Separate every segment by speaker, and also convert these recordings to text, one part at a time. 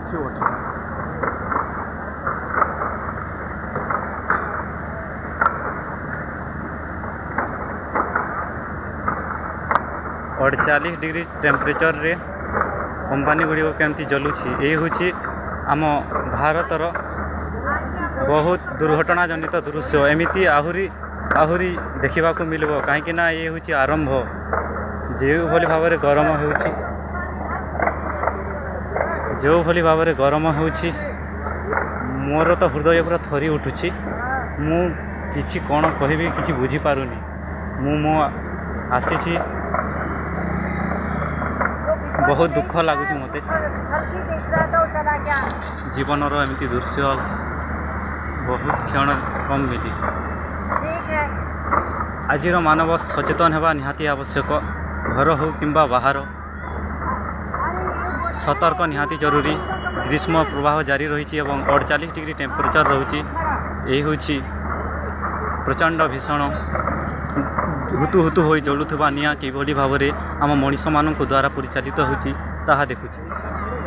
Speaker 1: अच्छी hotel.
Speaker 2: 48 degree temperature रे company Gudi केमती जलुछि ये हूँ आम भारतर बहुत दुर्घटना जनित दृश्य एमती आहुरी आहुरी देखा मिल कहीं ये हूँ आरंभ जो भली भाव में गरम हो जो भली भाव में गरम हो मोर तो हृदय पूरा थरी उठुछि मु किछि कौन कहबी किछि बुझी पारुनी मु आसी बहुत दुख लगुच मते जीवन एमती दृश्य बहुत क्षण कम मिली आज मानव सचेतन होगा निहाती आवश्यक घर हो कि बाहर सतर्क निहाती जरूरी ग्रीष्म प्रवाह जारी रही 48 डिग्री टेम्परेचर रोचे यही हूँ प्रचंड भीषण हुतु हुतु हो जलुवा निआ किभली भाव में आम मनीष मान द्वारा परिचालित होती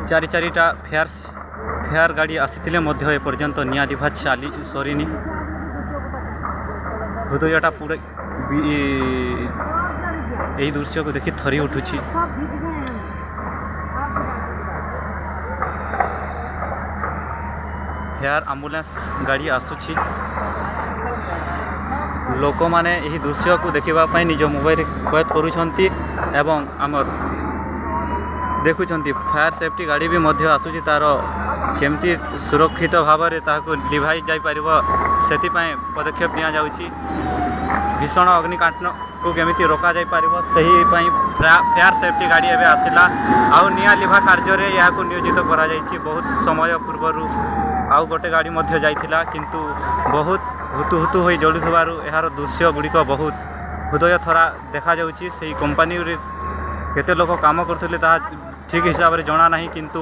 Speaker 2: चारि चारिटा फेयर गाड़ी आसी एपर्यंत निआ लिभा चली सरीनी हृदयटा पूरा यही दृश्य को देखि थरी उठुछि। फेयर एम्बुलेंस गाड़ी आसुछि लोक माने यही दृश्य को देखा निज मोबाइल कैद करुछंती एवं आमर देखुछंती फायर सेफ्टी गाड़ी भी मध्य आसुछि तार केमती सुरक्षित भाव में ताकू लिभाई जाई परिबो सेतिपाई पदक्षेप निया जाउछि भीषण अग्निकांड को केमिति रोका जाई परिबो सही पाई फायर सेफ्टी गाड़ी एबे आसिला आउ निया लिभा कार्य रे या को नियोजित करा जाइछि बहुत समय पूर्वरु आउ गोटे गाड़ी मध्य जाइथिला किंतु बहुत हुतु हुतु हो जलुथबारु यार दृश्य गुड़िक बहुत हृदय थरा देखा जाउछि सेही कंपनी रे केते लोक काम करथले ता ठीक हिसाब रे जणा नाही किंतु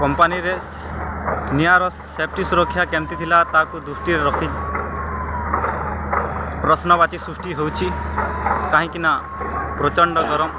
Speaker 2: कंपनी रे निआर सेफ्टी सुरक्षा केमती थिला ताकू दृष्टि रखी प्रश्नवाची सृष्टि होउछि काहेकि ना प्रचंड गरम